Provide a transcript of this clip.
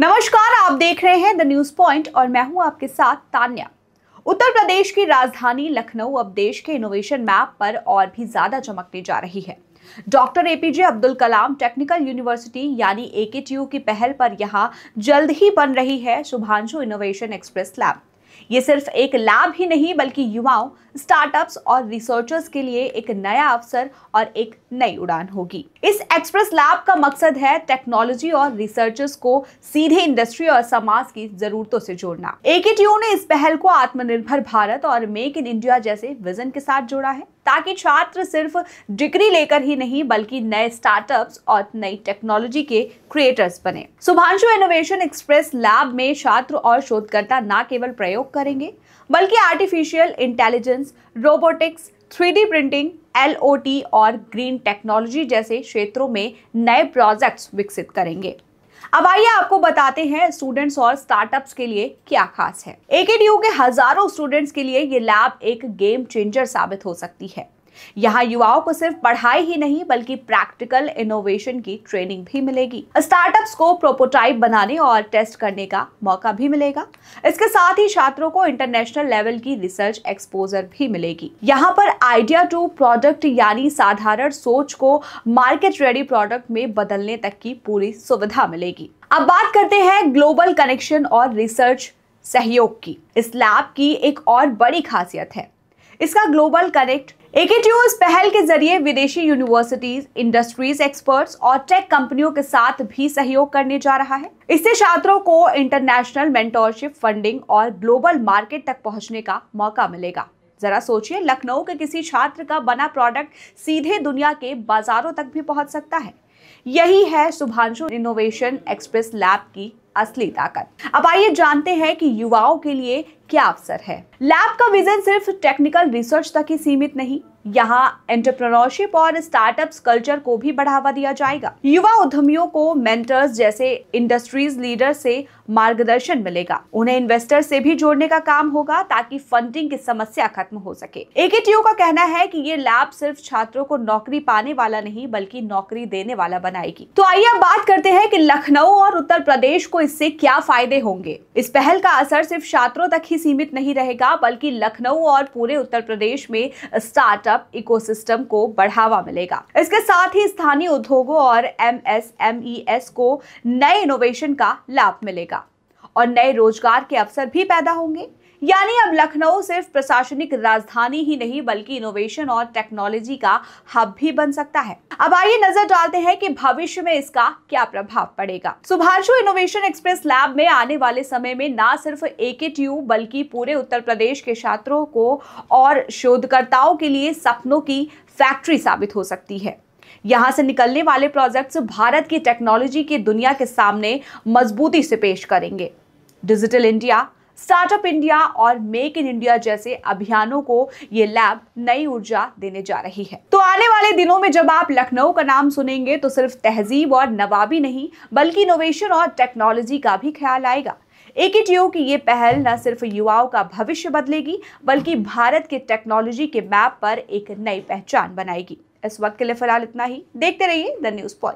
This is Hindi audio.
नमस्कार, आप देख रहे हैं द न्यूज पॉइंट और मैं हूं आपके साथ तान्या। उत्तर प्रदेश की राजधानी लखनऊ अब देश के इनोवेशन मैप पर और भी ज्यादा चमकने जा रही है। Doctor APJ Abdul Kalam technical university यानी एकेटीयू की पहल पर यहां जल्द ही बन रही है शुभांशु इनोवेशन एक्सप्रेस लैब। ये सिर्फ एक लैब ही नहीं बल्कि युवाओं, स्टार्टअप्स और रिसर्चर्स के लिए एक नया अवसर और एक नई उड़ान होगी। इस एक्सप्रेस लैब का मकसद है टेक्नोलॉजी और रिसर्चर्स को सीधे इंडस्ट्री और समाज की जरूरतों से जोड़ना। एकेटीयू ने इस पहल को आत्मनिर्भर भारत और मेक इन इंडिया जैसे विजन के साथ जोड़ा है ताकि छात्र सिर्फ डिग्री लेकर ही नहीं बल्कि नए स्टार्टअप्स और नई टेक्नोलॉजी के क्रिएटर्स बने। शुभांशु इनोवेशन एक्सप्रेस लैब में छात्र और शोधकर्ता न केवल प्रयोग करेंगे बल्कि artificial intelligence, robotics, 3D printing, LOT और ग्रीन टेक्नोलॉजी जैसे क्षेत्रों में नए प्रोजेक्ट्स विकसित करेंगे। अब आइए आपको बताते हैं स्टूडेंट्स और स्टार्टअप्स के लिए क्या खास है। एकेटीयू के हजारों स्टूडेंट्स के लिए ये लैब एक गेम चेंजर साबित हो सकती है। यहाँ युवाओं को सिर्फ पढ़ाई ही नहीं बल्कि प्रैक्टिकल इनोवेशन की ट्रेनिंग भी मिलेगी। स्टार्टअप्स को प्रोटोटाइप बनाने और टेस्ट करने का मौका भी मिलेगा। इसके साथ ही छात्रों को इंटरनेशनल लेवल की रिसर्च एक्सपोजर भी मिलेगी। यहाँ पर आइडिया टू प्रोडक्ट यानी साधारण सोच को मार्केट रेडी प्रोडक्ट में बदलने तक की पूरी सुविधा मिलेगी। अब बात करते हैं ग्लोबल कनेक्शन और रिसर्च सहयोग की। इस लैब की एक और बड़ी खासियत है इसका ग्लोबल कनेक्ट। एकेटीयू इस पहल के जरिए विदेशी यूनिवर्सिटीज, इंडस्ट्रीज एक्सपर्ट्स और टेक कंपनियों के साथ भी सहयोग करने जा रहा है। इससे छात्रों को इंटरनेशनल मेंटरशिप, फंडिंग और ग्लोबल मार्केट तक पहुंचने का मौका मिलेगा। जरा सोचिए, लखनऊ के किसी छात्र का बना प्रोडक्ट सीधे दुनिया के बाजारों तक भी पहुंच सकता है। यही है शुभांशु इनोवेशन एक्सप्रेस लैब की असली ताकत। अब आइए जानते हैं कि युवाओं के लिए क्या अवसर है। लैब का विजन सिर्फ टेक्निकल रिसर्च तक ही सीमित नहीं, यहाँ एंटरप्रेन्योरशिप और स्टार्टअप्स कल्चर को भी बढ़ावा दिया जाएगा। युवा उद्यमियों को मेंटर्स जैसे इंडस्ट्रीज लीडर से मार्गदर्शन मिलेगा। उन्हें इन्वेस्टर से भी जोड़ने का काम होगा ताकि फंडिंग की समस्या खत्म हो सके। एकेटीयू का कहना है कि ये लैब सिर्फ छात्रों को नौकरी पाने वाला नहीं बल्कि नौकरी देने वाला बनाएगी। तो आइए अब बात करते हैं कि लखनऊ और उत्तर प्रदेश को इससे क्या फायदे होंगे। इस पहल का असर सिर्फ छात्रों तक ही सीमित नहीं रहेगा बल्कि लखनऊ और पूरे उत्तर प्रदेश में स्टार्टअप इकोसिस्टम को बढ़ावा मिलेगा। इसके साथ ही स्थानीय उद्योगों और MSMEs को नए इनोवेशन का लाभ मिलेगा और नए रोजगार के अवसर भी पैदा होंगे। यानी अब लखनऊ सिर्फ प्रशासनिक राजधानी ही नहीं बल्कि इनोवेशन और टेक्नोलॉजी का हब भी बन सकता है। अब आइए नजर डालते हैं कि भविष्य में इसका क्या प्रभाव पड़ेगा। शुभांशु इनोवेशन एक्सप्रेस लैब में आने वाले समय में न सिर्फ एकेटीयू बल्कि पूरे उत्तर प्रदेश के छात्रों को और शोधकर्ताओं के लिए सपनों की फैक्ट्री साबित हो सकती है। यहाँ से निकलने वाले प्रोजेक्ट्स भारत की टेक्नोलॉजी की दुनिया के सामने मजबूती से पेश करेंगे। डिजिटल इंडिया, स्टार्टअप इंडिया और मेक इन इंडिया जैसे अभियानों को ये लैब नई ऊर्जा देने जा रही है। तो आने वाले दिनों में जब आप लखनऊ का नाम सुनेंगे तो सिर्फ तहजीब और नवाबी नहीं बल्कि इनोवेशन और टेक्नोलॉजी का भी ख्याल आएगा। एकेटीयू की ये पहल न सिर्फ युवाओं का भविष्य बदलेगी बल्कि भारत के टेक्नोलॉजी के मैप पर एक नई पहचान बनाएगी। इस वक्त के लिए फिलहाल इतना ही। देखते रहिए द न्यूज पॉइंट।